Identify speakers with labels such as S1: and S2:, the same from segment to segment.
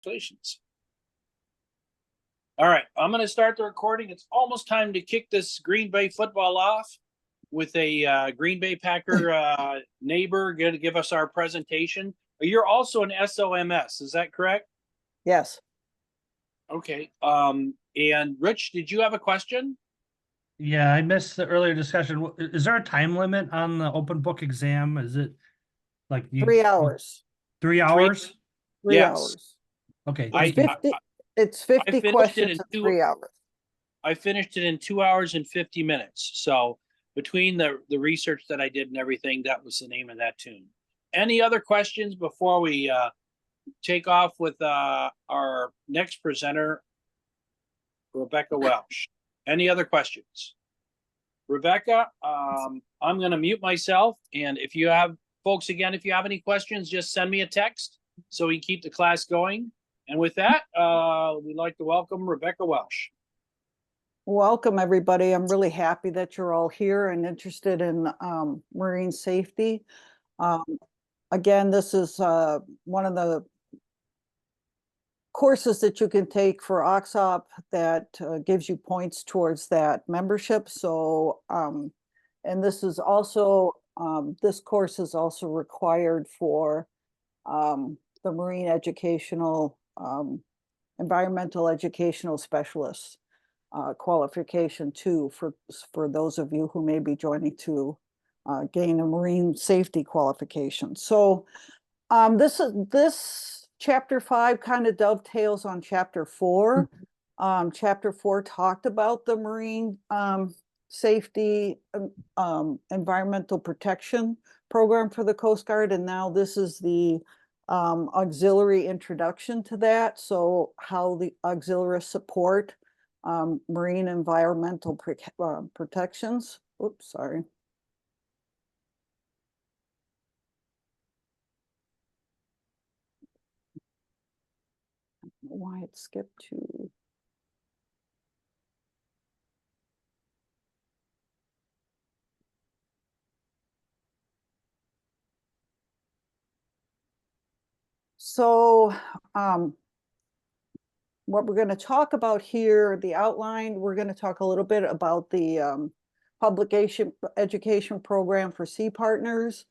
S1: Congratulations. All right, I'm going to start the recording. It's almost time to kick this Green Bay football off with a Green Bay Packer neighbor going to give us our presentation. You're also an SOMS, is that correct?
S2: Yes.
S1: Okay. And Rich, did you have a question?
S3: Yeah, I missed the earlier discussion. Is there a time limit on the open book exam? Is it like
S2: 3 hours.
S3: 3 hours?
S2: 3
S1: Yes.
S2: hours.
S3: Okay,
S2: It's
S3: thank you.
S2: it's 50 questions in 3 hours.
S1: I finished it in 2 hours and 50 minutes. So between the research that I did and everything, that was the name of that tune. Any other questions before we take off with our next presenter, Rebecca Welsh? Any other questions? Rebecca, I'm going to mute myself. And if you have, folks, again, if you have any questions, just send me a text so we can keep the class going. And with that, we'd like to welcome Rebecca Welsh.
S2: Welcome, everybody. I'm really happy that you're all here and interested in marine safety. Again, this is one of the courses that you can take for OXOP that gives you points towards that membership. So, and this is also, this course is also required for the marine educational, environmental educational specialists qualification too, for those of you who may be joining to gain a marine safety qualification. So this chapter 5 kind of dovetails on chapter 4. Chapter 4 talked about the marine safety environmental protection program for the Coast Guard, and now this is the auxiliary introduction to that. So how the auxiliary support marine environmental protections. Oops, sorry. I don't know why it skipped to. So what we're going to talk about here, the outline, we're going to talk a little bit about the public education program for sea partners,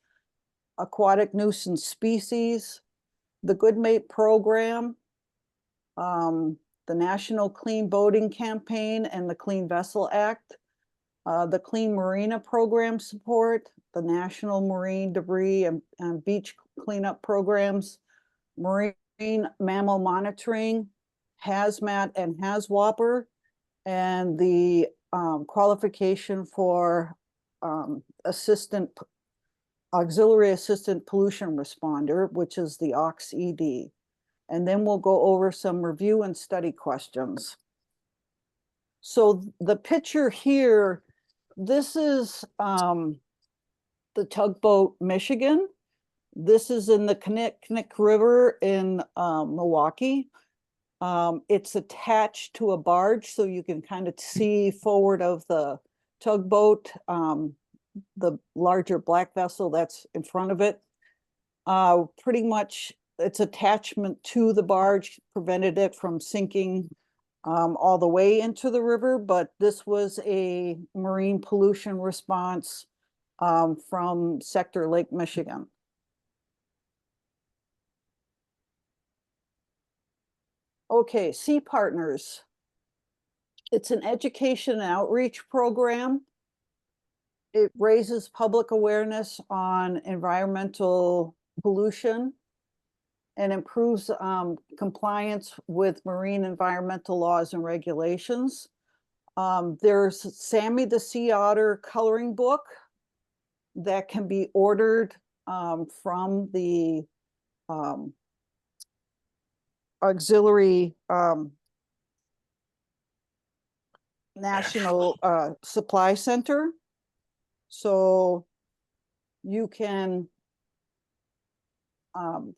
S2: aquatic nuisance species, the Good Mate program, the National Clean Boating Campaign and the Clean Vessel Act, the Clean Marina program support, the National Marine Debris and Beach Cleanup programs, marine mammal monitoring, hazmat and HAZWOPER, and the qualification for auxiliary assistant pollution responder, which is the AUX-ED. And then we'll go over some review and study questions. So the picture here, this is the tugboat Michigan. This is in the Kinnick River in Milwaukee. It's attached to a barge, so you can kind of see forward of the tugboat, the larger black vessel that's in front of it. Pretty much its attachment to the barge prevented it from sinking all the way into the river, but this was a marine pollution response from Sector Lake Michigan. Okay, Sea Partners. It's an education and outreach program. It raises public awareness on environmental pollution and improves compliance with marine environmental laws and regulations. There's Sammy the Sea Otter coloring book that can be ordered from the auxiliary National Supply Center. So you can,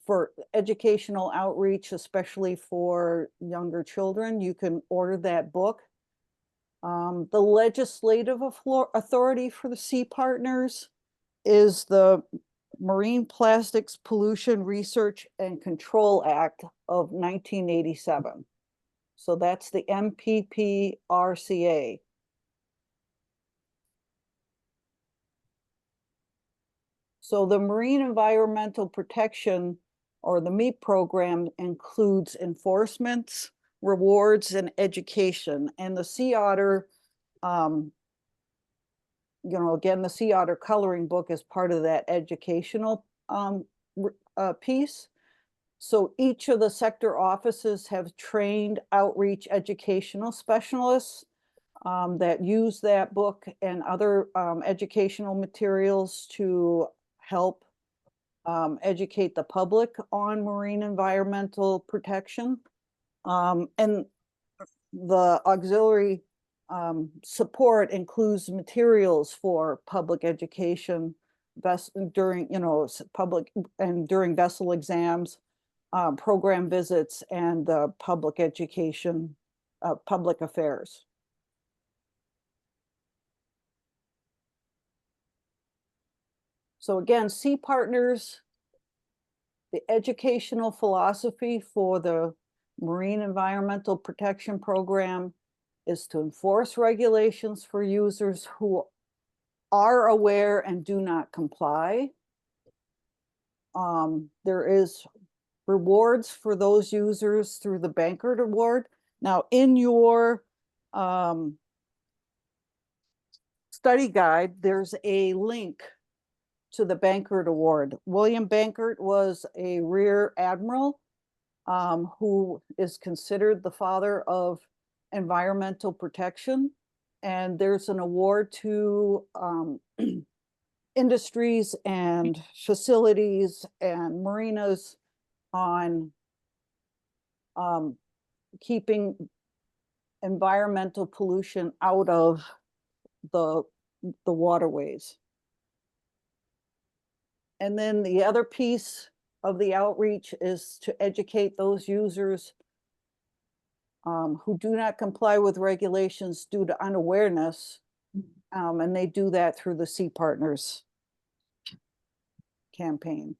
S2: for educational outreach, especially for younger children, you can order that book. The legislative authority for the Sea Partners is the Marine Plastics Pollution Research and Control Act of 1987. So that's the MPPRCA. So the Marine Environmental Protection, or the MEEP program, includes enforcements, rewards, and education. And the Sea Otter, again, the Sea Otter coloring book is part of that educational piece. So each of the sector offices have trained outreach educational specialists that use that book and other educational materials to help educate the public on marine environmental protection. And the auxiliary support includes materials for public education during, public and during vessel exams, program visits, and public education, public affairs. So again, Sea Partners, the educational philosophy for the Marine Environmental Protection Program is to enforce regulations for users who are aware and do not comply. There is rewards for those users through the Bankert Award. Now, in your study guide, there's a link to the Bankert Award. William Bankert was a rear admiral who is considered the father of environmental protection. And there's an award to industries and facilities and marinas on keeping environmental pollution out of the waterways. And then the other piece of the outreach is to educate those users who do not comply with regulations due to unawareness. And they do that through the Sea Partners campaign.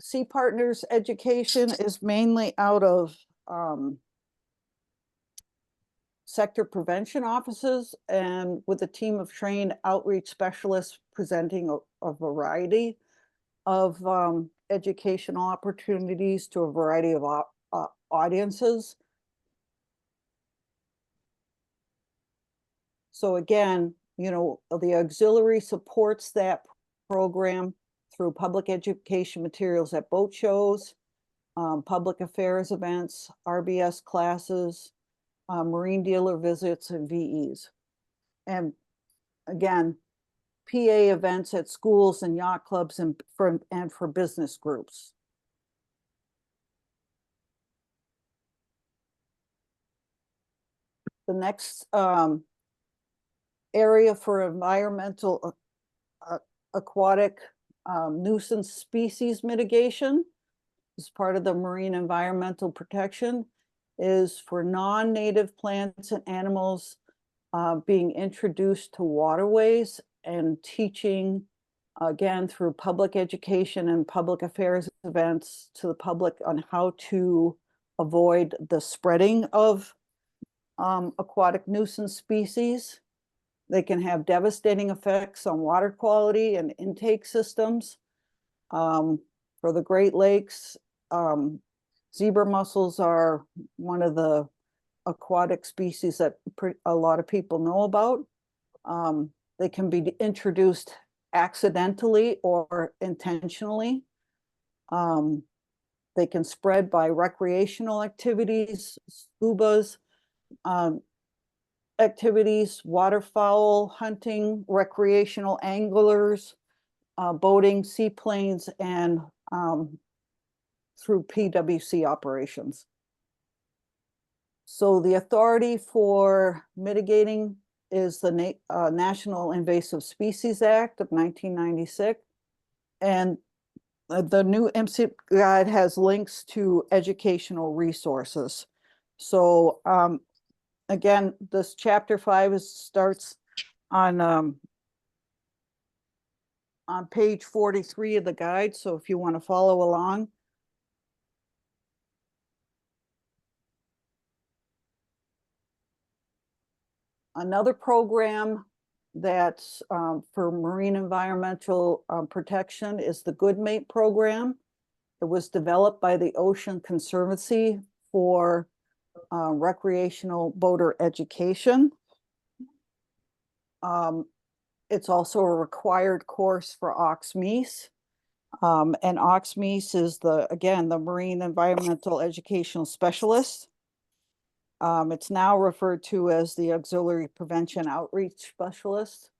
S2: Sea Partners education is mainly out of sector prevention offices and with a team of trained outreach specialists presenting a variety of educational opportunities to a variety of audiences. So again, the auxiliary supports that program through public education materials at boat shows, public affairs events, RBS classes, marine dealer visits, and VEs. And again, PA events at schools and yacht clubs and for business groups. The next area for environmental aquatic nuisance species mitigation as part of the marine environmental protection is for non-native plants and animals being introduced to waterways and teaching, again, through public education and public affairs events to the public on how to avoid the spreading of aquatic nuisance species. They can have devastating effects on water quality and intake systems. For the Great Lakes, zebra mussels are one of the aquatic species that a lot of people know about. They can be introduced accidentally or intentionally. They can spread by recreational activities, scubas, activities, waterfowl hunting, recreational anglers, boating, seaplanes, and through PWC operations. So the authority for mitigating is the National Invasive Species Act of 1996. And the new IMSEP guide has links to educational resources. So again, this chapter 5 starts on page 43 of the guide. So if you want to follow along. Another program that's for marine environmental protection is the Good Mate program. It was developed by the Ocean Conservancy for recreational boater education. It's also a required course for OXMES. And OXMES is again, the Marine Environmental Educational Specialist. It's now referred to as the Auxiliary Prevention Outreach Specialist.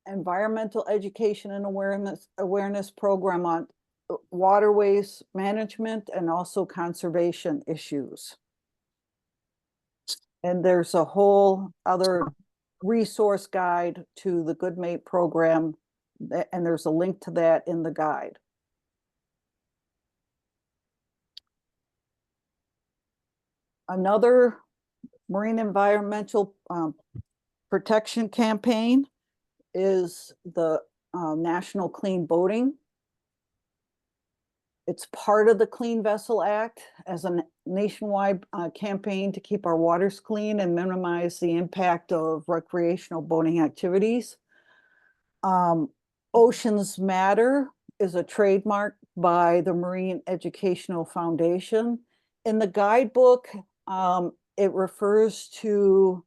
S2: Environmental Education and Awareness Program on waterways management and also conservation issues. And there's a whole other resource guide to the Good Mate program, and there's a link to that in the guide. Another marine environmental protection campaign is the National Clean Boating. It's part of the Clean Vessel Act as a nationwide campaign to keep our waters clean and minimize the impact of recreational boating activities. Oceans Matter is a trademark by the Marine Educational Foundation. In the guidebook, it refers to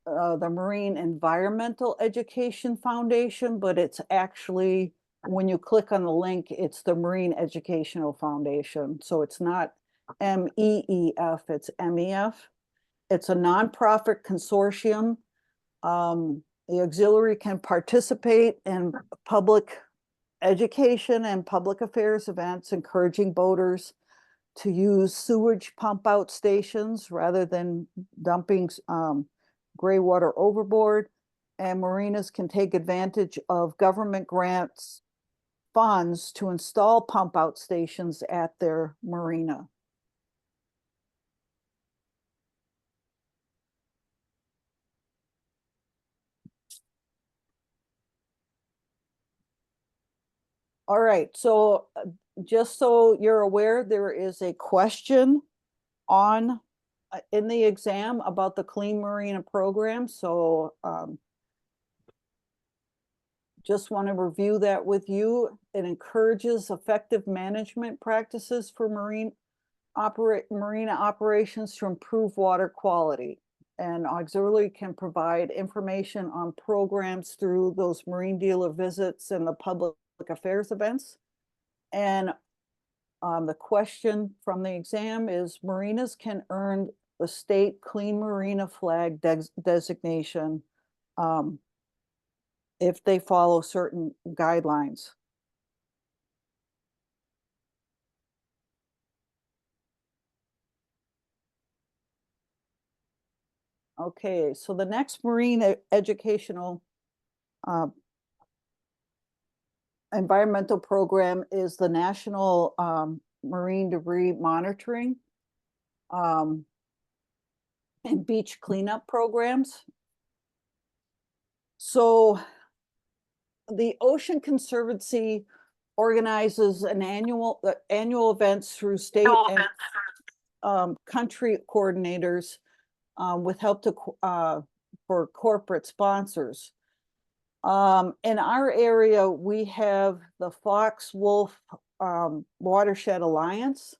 S2: the Marine Environmental Education Foundation, but it's actually, when you click on the link, it's the Marine Educational Foundation. So it's not MEEF, it's MEF. It's a nonprofit consortium. The auxiliary can participate in public education and public affairs events, encouraging boaters to use sewage pump out stations rather than dumping gray water overboard. And marinas can take advantage of government grants funds to install pump out stations at their marina. All right, so just so you're aware, there is a question on in the exam about the Clean Marina program. So just want to review that with you. It encourages effective management practices for marina operations to improve water quality. And auxiliary can provide information on programs through those marine dealer visits and the public affairs events. And the question from the exam is, marinas can earn the state Clean Marina Flag designation if they follow certain guidelines. Okay, so the next marine educational environmental program is the National Marine Debris Monitoring and Beach Cleanup Programs. So the Ocean Conservancy organizes an annual events through state and country coordinators with help for corporate sponsors. In our area, we have the Fox Wolf Watershed Alliance.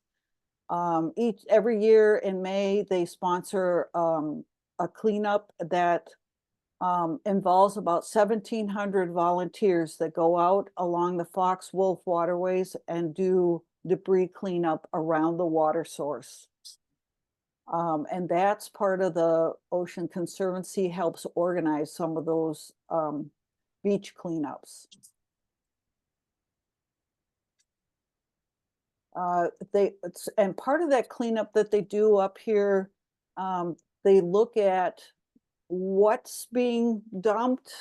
S2: Every year in May, they sponsor a cleanup that involves about 1,700 volunteers that go out along the Fox Wolf waterways and do debris cleanup around the water source. And that's part of the Ocean Conservancy helps organize some of those beach cleanups. And part of that cleanup that they do up here, they look at what's being dumped,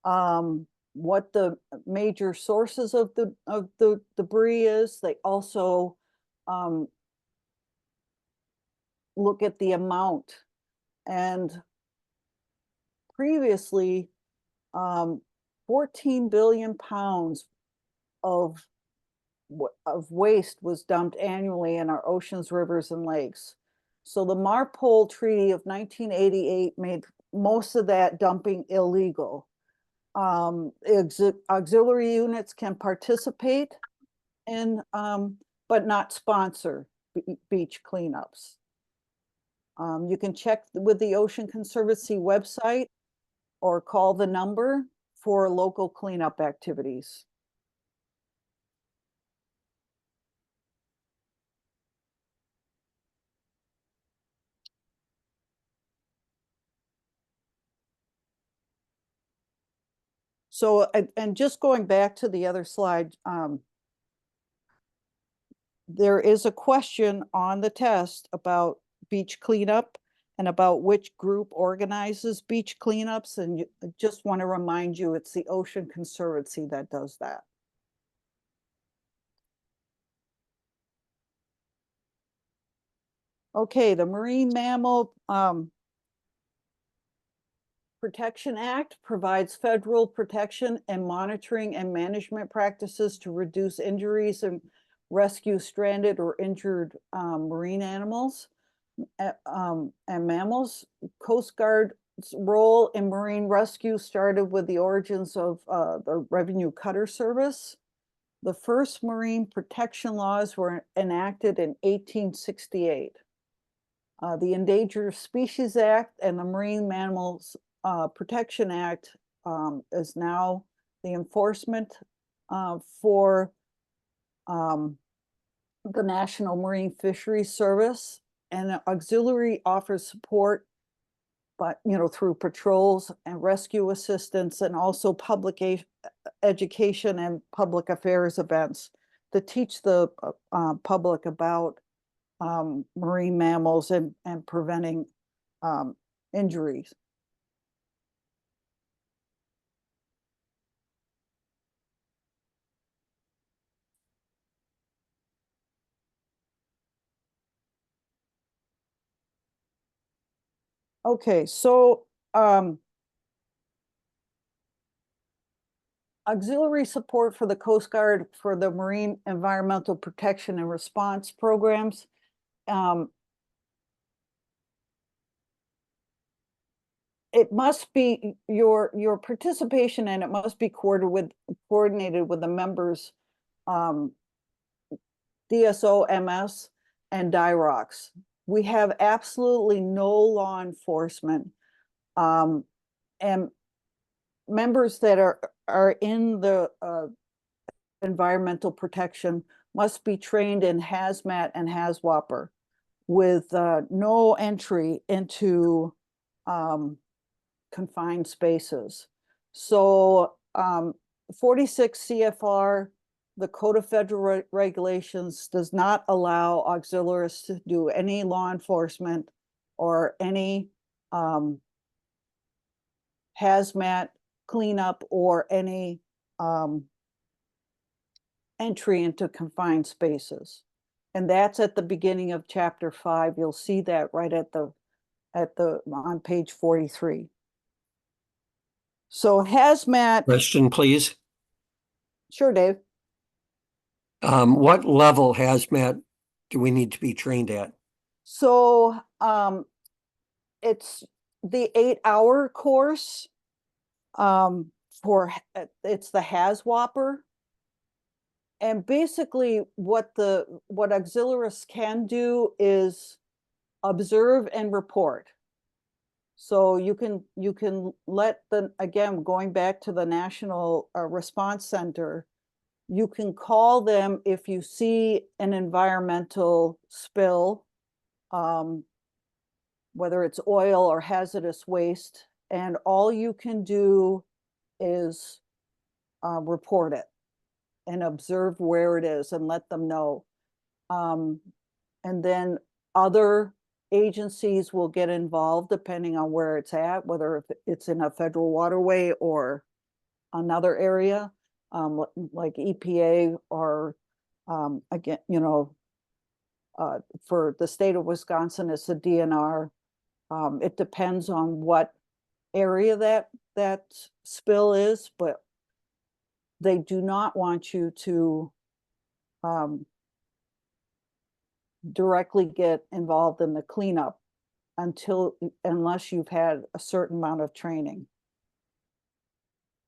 S2: what the major sources of the debris is. They also look at the amount. And previously, 14 billion pounds of waste was dumped annually in our oceans, rivers, and lakes. So the Marpol Treaty of 1988 made most of that dumping illegal. Auxiliary units can participate in, but not sponsor beach cleanups. You can check with the Ocean Conservancy website or call the number for local cleanup activities. So, and just going back to the other slide, there is a question on the test about beach cleanup and about which group organizes beach cleanups. And I just want to remind you, it's the Ocean Conservancy that does that. Okay, the Marine Mammal Protection Act provides federal protection and monitoring and management practices to reduce injuries and rescue stranded or injured marine animals and mammals. Coast Guard's role in marine rescue started with the origins of the Revenue Cutter Service. The first marine protection laws were enacted in 1868. The Endangered Species Act and the Marine Mammals Protection Act is now the enforcement for the National Marine Fisheries Service, and auxiliary offers support, but through patrols and rescue assistance, and also public education and public affairs events to teach the public about marine mammals and preventing injuries. Okay, so auxiliary support for the Coast Guard for the marine environmental protection and response programs. It must be your participation, and it must be coordinated with the members, DSO, MS, and DIROCS. We have absolutely no law enforcement, and members that are in the environmental protection must be trained in hazmat and hazwapper with no entry into confined spaces. So 46 CFR, the Code of Federal Regulations, does not allow auxiliaries to do any law enforcement or any hazmat cleanup or any entry into confined spaces. And that's at the beginning of Chapter 5. You'll see that right on page 43. So hazmat.
S4: Question, please.
S2: Sure, Dave.
S4: What level hazmat do we need to be trained at?
S2: So it's the 8-hour course it's the hazwapper. And basically what auxiliaries can do is observe and report. So you can let again, going back to the National Response Center, you can call them if you see an environmental spill, whether it's oil or hazardous waste, and all you can do is report it and observe where it is and let them know. And then other agencies will get involved depending on where it's at, whether it's in a federal waterway or another area, like EPA or again, For the state of Wisconsin, it's a DNR. It depends on what area that spill is, but they do not want you to directly get involved in the cleanup unless you've had a certain amount of training.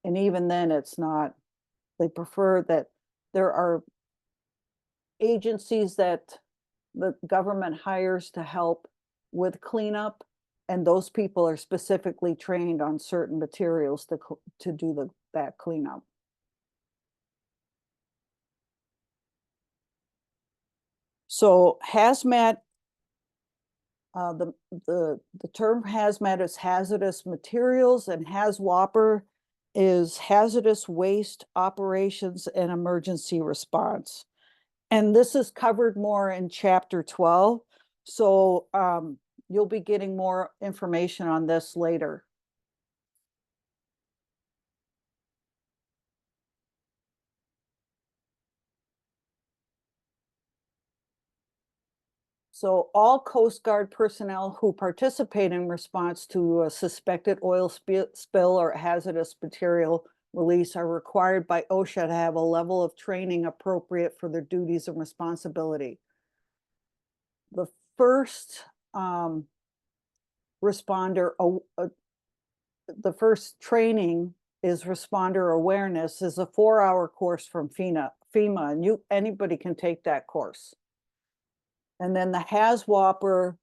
S2: And even then, it's not, they prefer that there are agencies that the government hires to help with cleanup, and those people are specifically trained on certain materials to do that cleanup. So hazmat, the term hazmat is hazardous materials, and HAZWOPER is hazardous waste operations and emergency response. And this is covered more in chapter 12. So you'll be getting more information on this later. So all Coast Guard personnel who participate in response to a suspected oil spill or hazardous material release are required by OSHA to have a level of training appropriate for their duties and responsibility. The first the first training is responder awareness, is a 4-hour course from FEMA, and anybody can take that course. And then the HAZWOPER,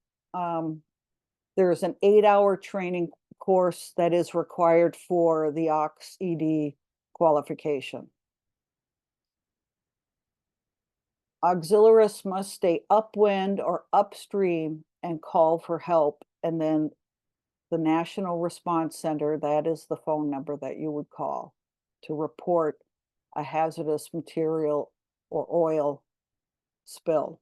S2: there's an 8-hour training course that is required for the OX-ED qualification. Auxiliaries must stay upwind or upstream and call for help. And then the National Response Center, that is the phone number that you would call to report a hazardous material or oil spill.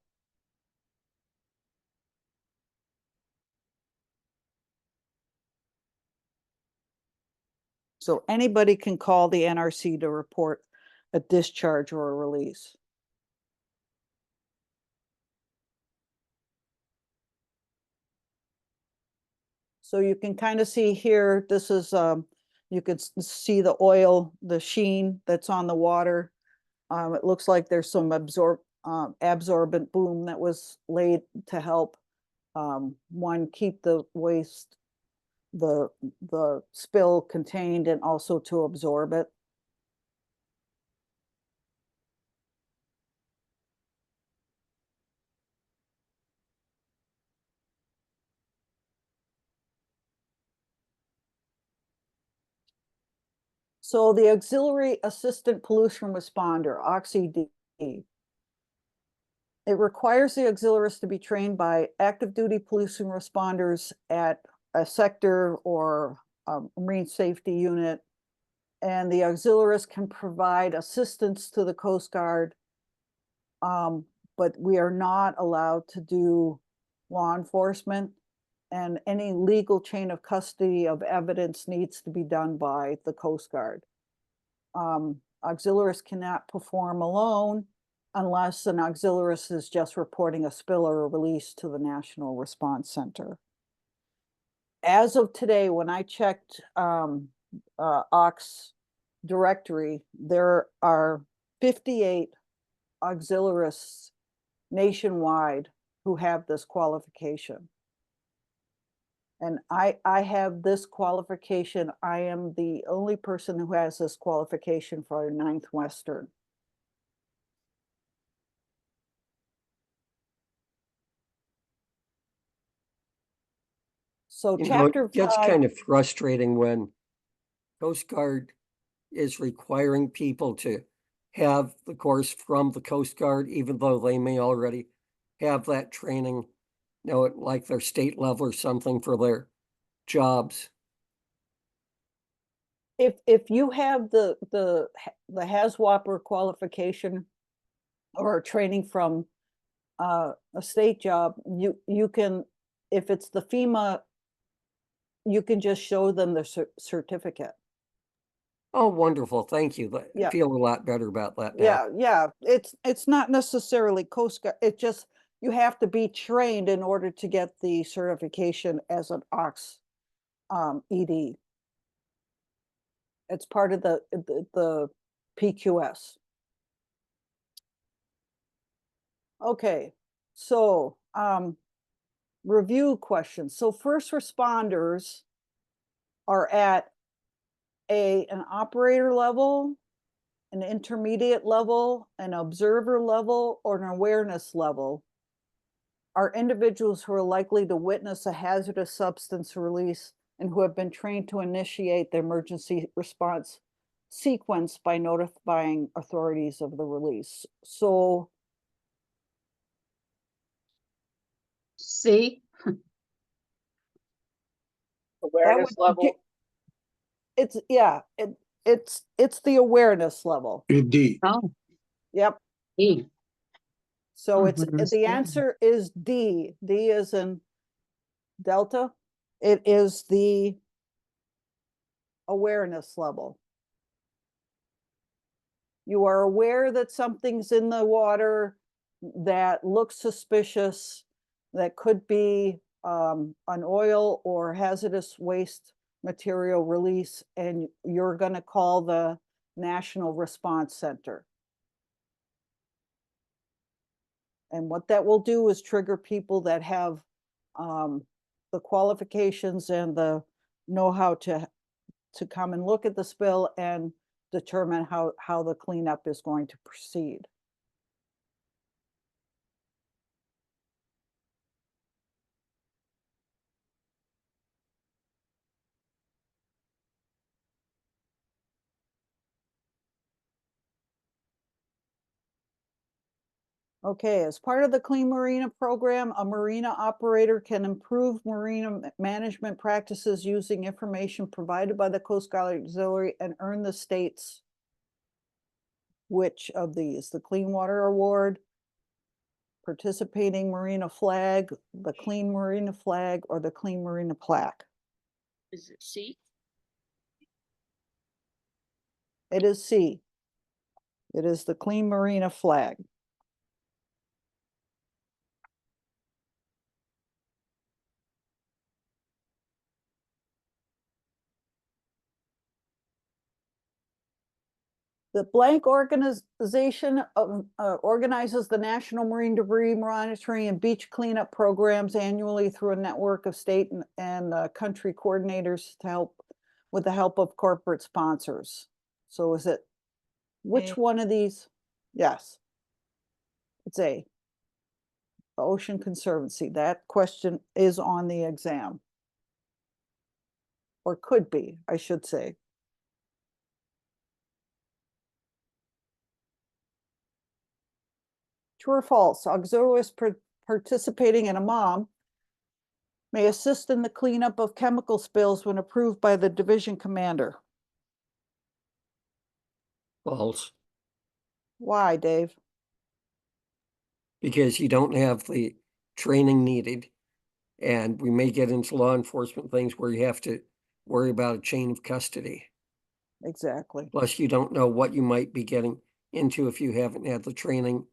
S2: So anybody can call the NRC to report a discharge or a release. So you can kind of see here, this is, you could see the oil, the sheen that's on the water. It looks like there's some absorbent boom that was laid to help, one, keep the waste, the spill contained, and also to absorb it. So the Auxiliary Assistant Pollution Responder, OX-ED, it requires the auxiliaries to be trained by active duty pollution responders at a sector or a marine safety unit. And the auxiliaries can provide assistance to the Coast Guard, but we are not allowed to do law enforcement, and any legal chain of custody of evidence needs to be done by the Coast Guard. Auxiliaries cannot perform alone unless an auxiliarist is just reporting a spill or a release to the National Response Center. As of today, when I checked OX directory, there are 58 auxiliarists nationwide who have this qualification. And I have this qualification. I am the only person who has this qualification for 9th Western. So
S4: You know,
S2: chapter
S4: it gets
S2: 5,
S4: kind of frustrating when Coast Guard is requiring people to have the course from the Coast Guard, even though they may already have that training, you know, at like their state level or something for their jobs.
S2: if you have the HAZWOPER qualification or training from a state job, you can, if it's the FEMA, you can just show them the certificate.
S4: Oh, wonderful. Thank you. I
S2: Yeah.
S4: feel a lot better about that now.
S2: Yeah, it's not necessarily Coast Guard. It just, you have to be trained in order to get the certification as an OX ED. It's part of the PQS. Okay, so review questions. So first responders are at an operator level, an intermediate level, an observer level, or an awareness level. Are individuals who are likely to witness a hazardous substance release and who have been trained to initiate the emergency response sequence by notifying authorities of the release. So
S5: C,
S2: that
S1: Awareness
S2: would
S1: level.
S2: it's yeah, it's the awareness level.
S6: D.
S5: oh,
S2: Yep.
S5: E.
S2: So
S5: Oh,
S2: it's
S5: what was
S2: the
S5: that?
S2: answer is D. D is in Delta. It is the awareness level. You are aware that something's in the water that looks suspicious, that could be an oil or hazardous waste material release, and you're going to call the National Response Center. And what that will do is trigger people that have the qualifications and the know-how to come and look at the spill and determine how the cleanup is going to proceed. Okay, as part of the Clean Marina program, a marina operator can improve marina management practices using information provided by the Coast Guard Auxiliary and earn the state's which of these? The Clean Water Award, participating marina flag, the Clean Marina flag, or the Clean Marina plaque?
S5: Is it C?
S2: It is C. It is the Clean Marina flag. The blank organization organizes the National Marine Debris Monitoring and Beach Cleanup programs annually through a network of state and country coordinators to help with the help of corporate sponsors. So is it, which
S5: A.
S2: one of these? Yes, it's A. The Ocean Conservancy. That question is on the exam. Or could be, I should say. True or false? Auxiliaries participating in a MOM may assist in the cleanup of chemical spills when approved by the division commander.
S4: False,
S2: Why, Dave?
S4: because you don't have the training needed. And we may get into law enforcement things where you have to worry about a chain of custody.
S2: Exactly.
S4: Plus, you don't know what you might be getting into if you haven't had the training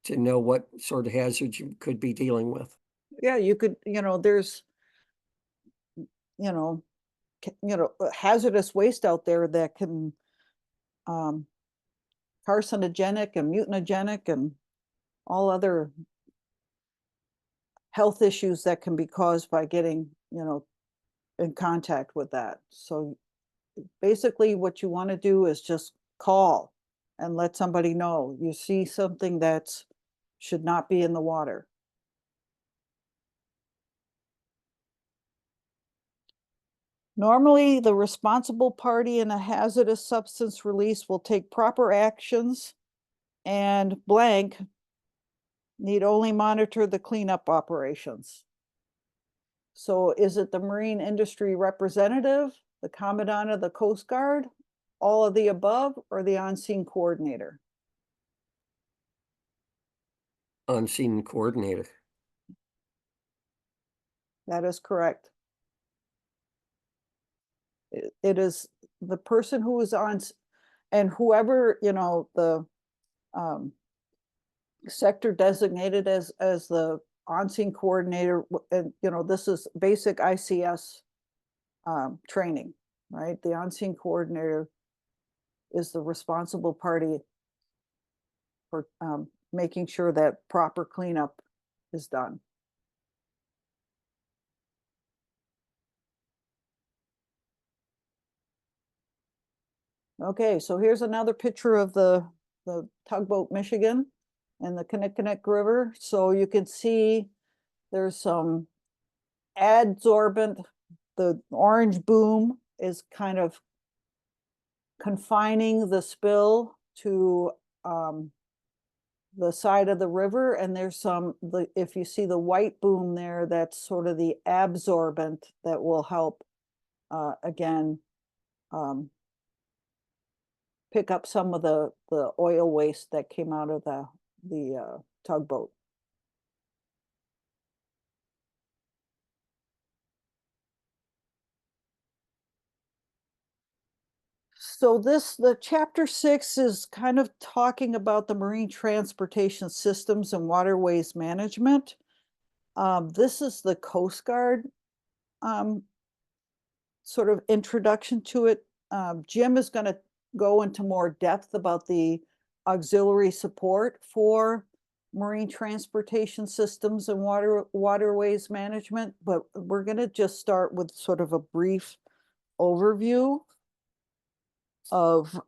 S4: to know what sort of hazards you could be dealing with.
S2: Yeah, you could, there's, hazardous waste out there that can carcinogenic and mutagenic and all other health issues that can be caused by getting, in contact with that. So basically what you want to do is just call and let somebody know you see something that's should not be in the water. Normally, the responsible party in a hazardous substance release will take proper actions and blank need only monitor the cleanup operations. So is it the marine industry representative, the commandant of the Coast Guard, all of the above, or the on-scene coordinator?
S4: On-scene coordinator.
S2: That is correct. It is the person who is on, and whoever, the sector designated as the on-scene coordinator, and you know, this is basic ICS training, right? The on-scene coordinator is the responsible party for making sure that proper cleanup is done. Okay, so here's another picture of the tugboat Michigan and the Kinnickinnic River. So you can see there's some adsorbent, the orange boom is kind of confining the spill to the side of the river, and there's if you see the white boom there, that's sort of the absorbent that will help again pick up some of the oil waste that came out of the tugboat. So the chapter 6 is kind of talking about the marine transportation systems and waterways management. This is the Coast Guard sort of introduction to it. Jim is going to go into more depth about the auxiliary support for marine transportation systems and waterways management, but we're going to just start with sort of a brief overview of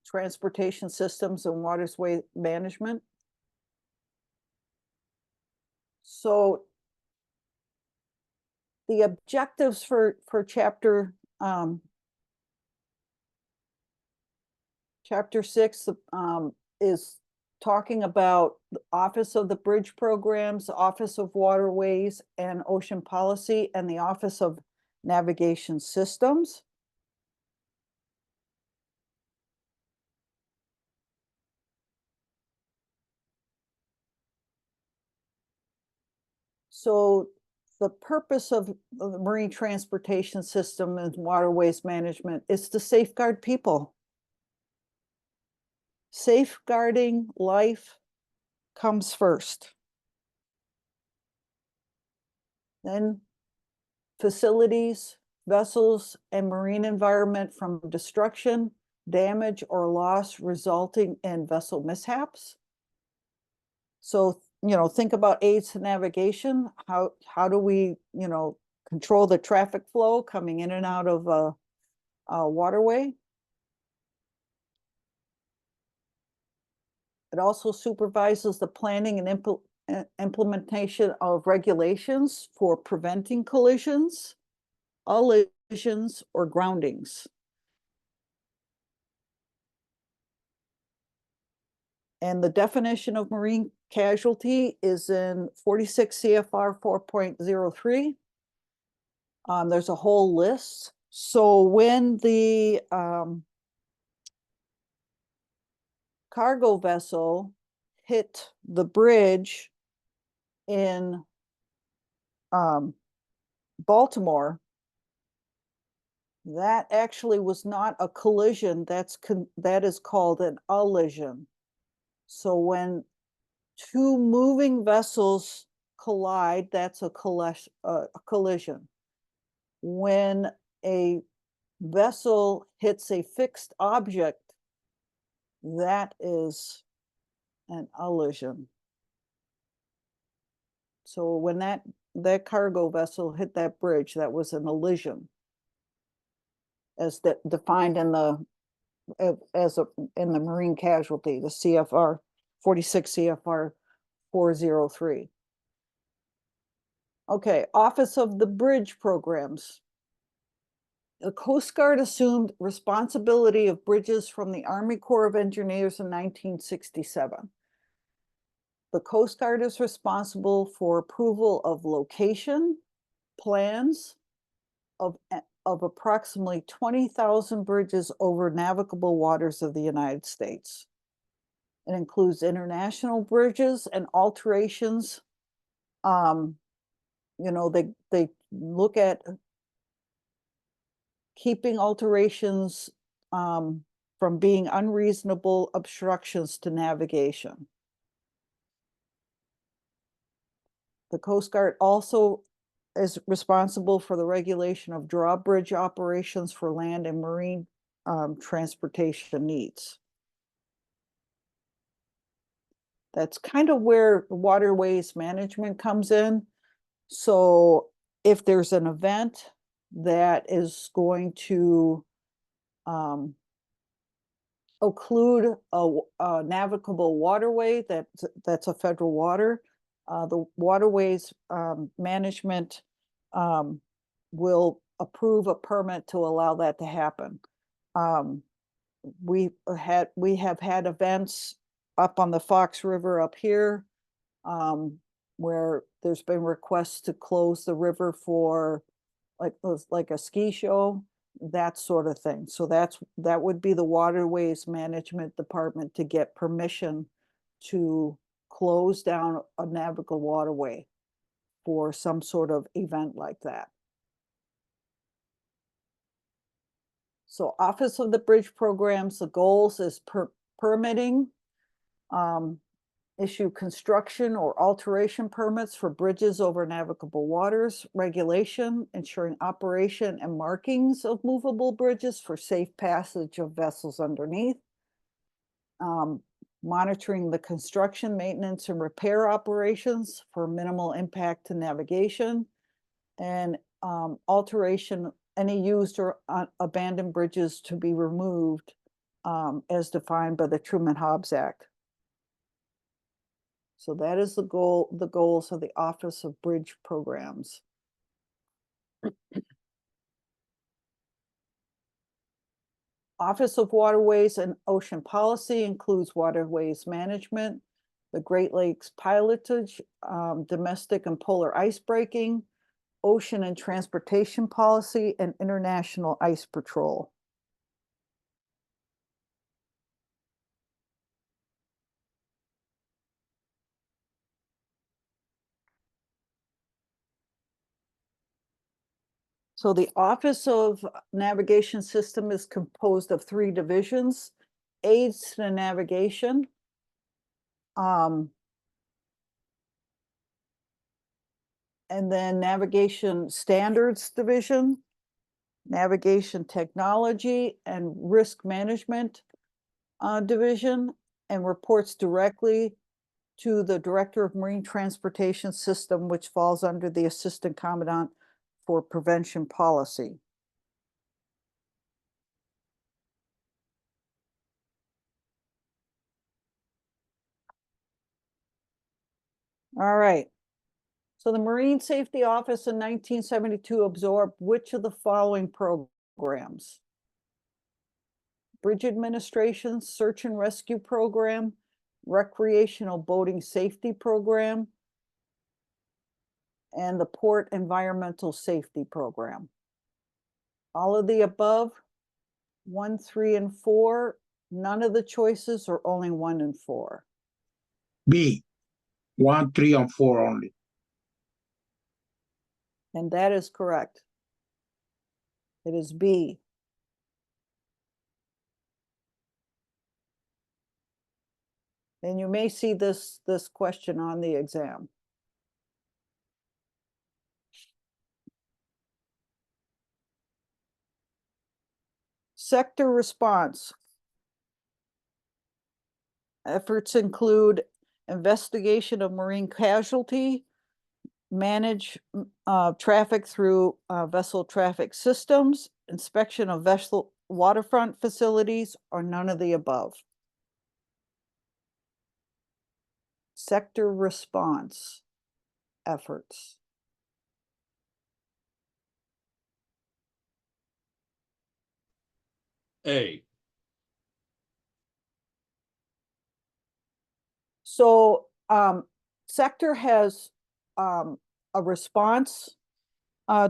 S2: transportation systems and waterway management. So the objectives for chapter 6 is talking about the Office of the Bridge Programs, Office of Waterways and Ocean Policy, and the Office of Navigation Systems. So the purpose of the marine transportation system and waterways management is to safeguard people. Safeguarding life comes first. Then facilities, vessels, and marine environment from destruction, damage, or loss resulting in vessel mishaps. So, you know, think about aids to navigation. How do we, you know, control the traffic flow coming in and out of a waterway? It also supervises the planning and implementation of regulations for preventing collisions, allisions, or groundings. And the definition of marine casualty is in 46 CFR 4.03. There's a whole list. So when the cargo vessel hit the bridge in Baltimore, that actually was not a collision. That is called an allision. So when two moving vessels collide, that's a collision. When a vessel hits a fixed object, that is an allision. So when that cargo vessel hit that bridge, that was an allision, as defined in the in the marine casualty, the CFR 46 CFR 403. Okay, Office of the Bridge Programs. The Coast Guard assumed responsibility of bridges from the Army Corps of Engineers in 1967. The Coast Guard is responsible for approval of location plans of approximately 20,000 bridges over navigable waters of the United States. It includes international bridges and alterations. You know, they look at keeping alterations from being unreasonable obstructions to navigation. The Coast Guard also is responsible for the regulation of drawbridge operations for land and marine transportation needs. That's kind of where waterways management comes in. So if there's an event that is going to occlude a navigable waterway that's a federal water, the waterways management will approve a permit to allow that to happen. We have had events up on the Fox River up here where there's been requests to close the river for like a ski show, that sort of thing. So that would be the Waterways Management Department to get permission to close down a navigable waterway for some sort of event like that. So Office of the Bridge Programs, the goals is permitting, issue construction or alteration permits for bridges over navigable waters, regulation, ensuring operation and markings of movable bridges for safe passage of vessels underneath, monitoring the construction, maintenance, and repair operations for minimal impact to navigation, and alteration, any used or abandoned bridges to be removed as defined by the Truman-Hobbs Act. So that is the goals of the Office of Bridge Programs. Office of Waterways and Ocean Policy includes waterways management, the Great Lakes pilotage, domestic and polar ice breaking, ocean and transportation policy, and international ice patrol. So the Office of Navigation System is composed of 3 divisions: aids to navigation, and then Navigation Standards Division, Navigation Technology and Risk Management Division, and reports directly to the Director of Marine Transportation System, which falls under the Assistant Commandant for Prevention Policy. All right. So the Marine Safety Office in 1972 absorbed which of the following programs? Bridge Administration Search and Rescue Program, Recreational Boating Safety Program, and the Port Environmental Safety Program. All of the above, 1, 3, and 4, none of the choices, or only 1 and 4?
S6: B, 1, 3, and 4 only.
S2: And that is correct. It is B. And you may see this question on the exam. Sector response. Efforts include investigation of marine casualty, manage traffic through vessel traffic systems, inspection of vessel waterfront facilities, or none of the above. Sector response efforts.
S7: A.
S2: So sector has a response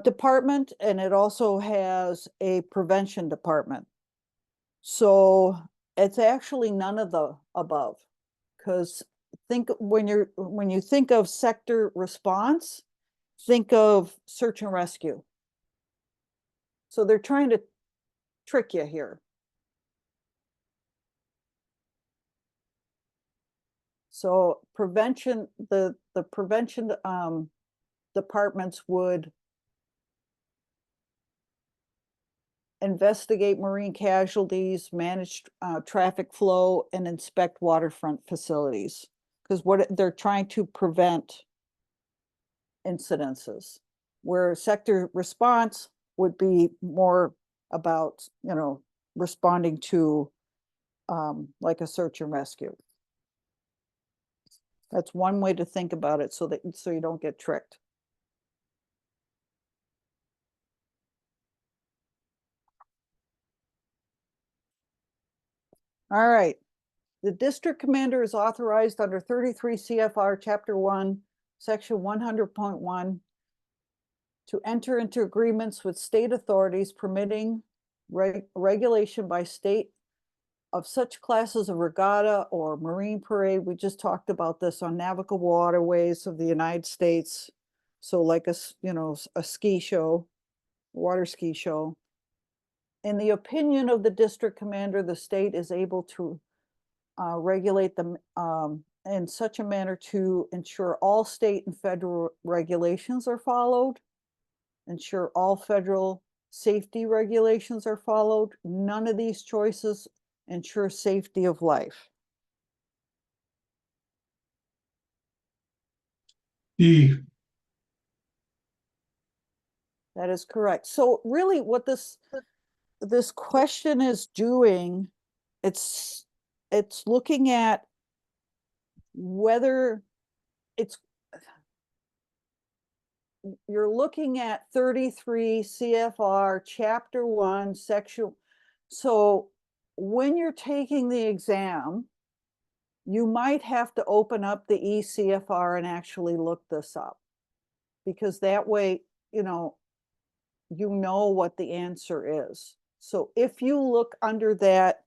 S2: department, and it also has a prevention department. So it's actually none of the above, because when you think of sector response, think of search and rescue. So they're trying to trick you here. So prevention, the prevention departments would investigate marine casualties, manage traffic flow, and inspect waterfront facilities. Because what they're trying to prevent incidences, where sector response would be more about, you know, responding to like a search and rescue. That's one way to think about it, so that so you don't get tricked. All right. The district commander is authorized under 33 CFR Chapter 1, Section 100.1 to enter into agreements with state authorities permitting regulation by state of such classes of regatta or marine parade. We just talked about this on navigable waterways of the United States. So like a, you know, a ski show, water ski show. In the opinion of the district commander, the state is able to regulate them in such a manner to ensure all state and federal regulations are followed, ensure all federal safety regulations are followed. None of these choices ensure safety of life.
S6: D.
S2: That is correct. So really what this question is doing, it's looking at whether you're looking at 33 CFR Chapter 1 Section. So when you're taking the exam, you might have to open up the ECFR and actually look this up, because that way, you know what the answer is. So if you look under that,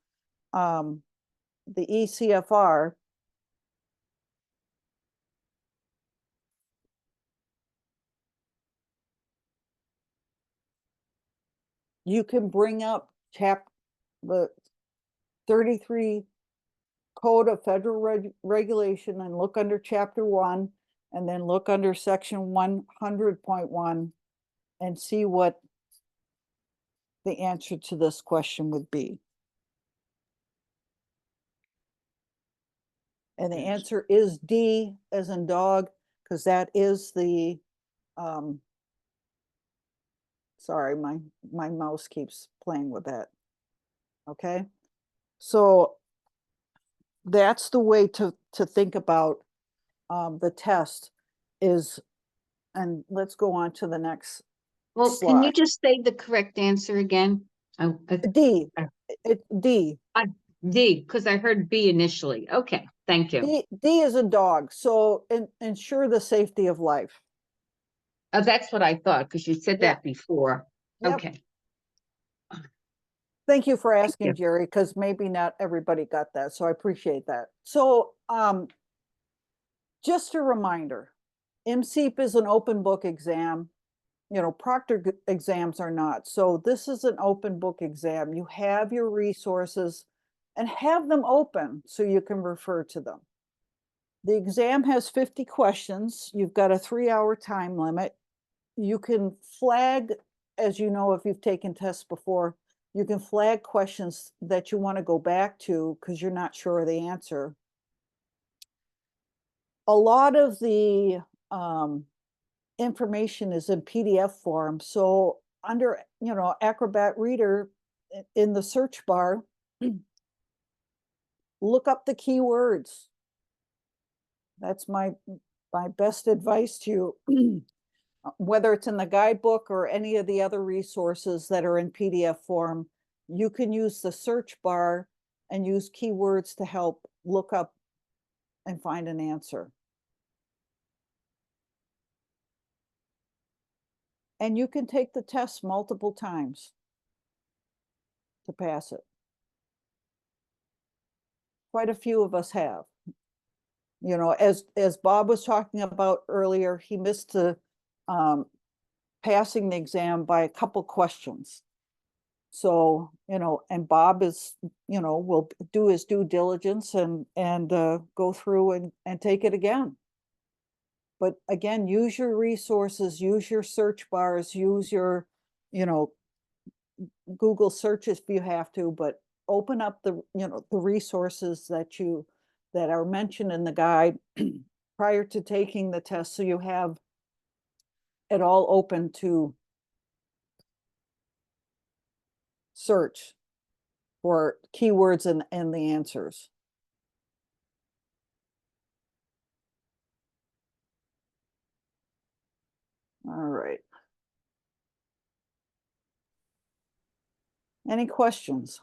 S2: the ECFR, you can bring up the 33 Code of Federal Regulation and look under Chapter 1, and then look under Section 100.1 and see what the answer to this question would be. And the answer is D as in dog, because that is the, sorry, my mouse keeps playing with that. Okay, so that's the way to think about the test is, and let's go on to the next
S5: Well, can you
S2: slide.
S5: just say the correct answer again?
S2: D, D.
S5: D, because I heard B initially. Okay, thank you.
S2: D is a dog, so ensure the safety of life.
S5: That's what I thought, because you said
S2: Yeah.
S5: that before.
S2: Yep.
S5: Okay.
S2: Thank you for
S5: you.
S2: asking, Jerry, because maybe not everybody got that, so I appreciate that. So just a reminder, IMSEP is an open book exam. You know, proctored exams are not. So this is an open book exam. You have your resources and have them open so you can refer to them. The exam has 50 questions. You've got a 3-hour time limit. You can flag, as you know, if you've taken tests before, you can flag questions that you want to go back to because you're not sure of the answer. A lot of the information is in PDF form. So under, you know, Acrobat Reader in the search bar, look up the keywords. That's my best advice to you. Whether it's in the guidebook or any of the other resources that are in PDF form, you can use the search bar and use keywords to help look up and find an answer. And you can take the test multiple times to pass it. Quite a few of us have. You know, as Bob was talking about earlier, he missed the passing the exam by a couple questions. So, you know, and Bob is, you know, will do his due diligence and go through and take it again. But again, use your resources, use your search bars, use your, you know, Google searches if you have to, but open up the, you know, the resources that are mentioned in the guide prior to taking the test, so you have it all open to search for keywords and the answers. All right. Any questions?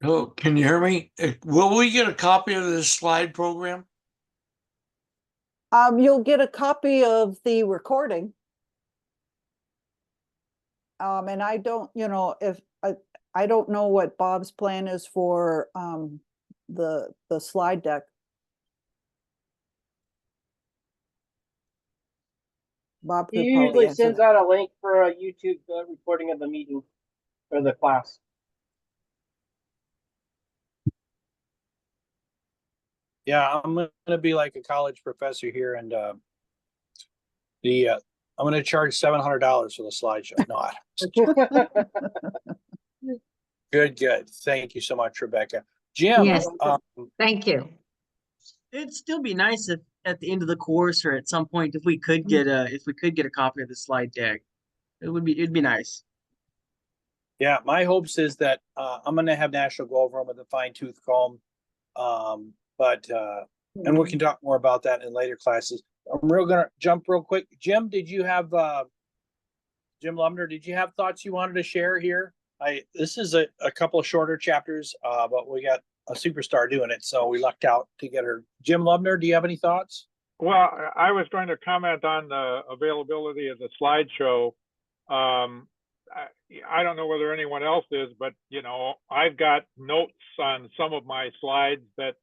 S7: Oh, can you hear me? Will we get a copy of this slide program?
S2: You'll get a copy of the recording. And I don't, you know, if I don't know what Bob's plan is for the slide deck. Bob
S8: He
S2: could probably
S8: usually
S2: answer
S8: sends
S2: that.
S8: out a link for a YouTube recording of the meeting or the class.
S1: Yeah, I'm gonna be like a college professor here, and I'm gonna charge $700 for the slideshow. No, good. Thank you so much, Rebecca. Jim,
S5: Yes. Thank you.
S9: It'd still be nice if at the end of the course or at some point if we could get a copy of the slide deck. It'd be nice.
S1: yeah, my hopes is that I'm gonna have National go over them with a fine tooth comb. And we can talk more about that in later classes. I'm gonna jump real quick. Jim, did you have Jim Lumner, did you have thoughts you wanted to share here? This is a couple of shorter chapters, but we got a superstar doing it, so we lucked out to get her. Jim Lumner, do you have any thoughts?
S10: Well, I was going to comment on the availability of the slideshow. I don't know whether anyone else is, but you know, I've got notes on some of my slides that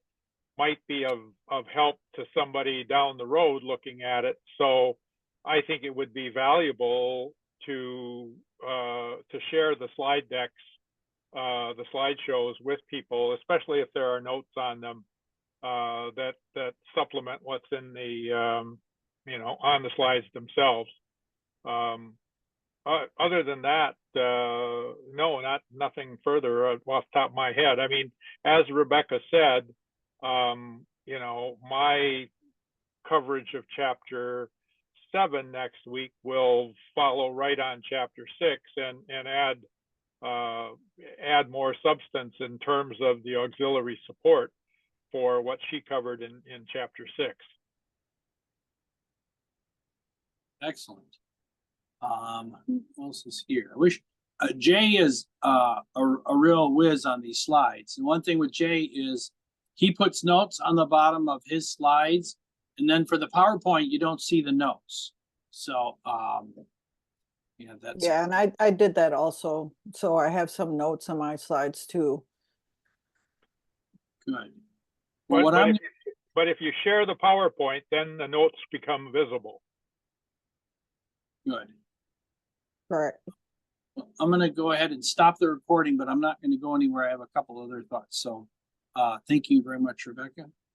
S10: might be of help to somebody down the road looking at it. So I think it would be valuable to share the slide decks, the slideshows with people, especially if there are notes on them that supplement what's in the you know, on the slides themselves. Other than that, no, nothing further off the top of my head. I mean, as Rebecca said, you know, my coverage of chapter 7 next week will follow right on chapter 6 and add more substance in terms of the auxiliary support for what she covered in chapter 6.
S1: Excellent. What else is here? I wish Jay is a real whiz on these slides. And one thing with Jay is he puts notes on the bottom of his slides, and then for the PowerPoint, you don't see the notes. So yeah, that's
S2: and I did that also. So I have some notes on my slides too.
S1: good. Well,
S10: But if you share the PowerPoint, then the notes become visible.
S1: good.
S2: Correct.
S1: I'm going to go ahead and stop the recording, but I'm not going to go anywhere. I have a couple other thoughts. So thank you very much, Rebecca.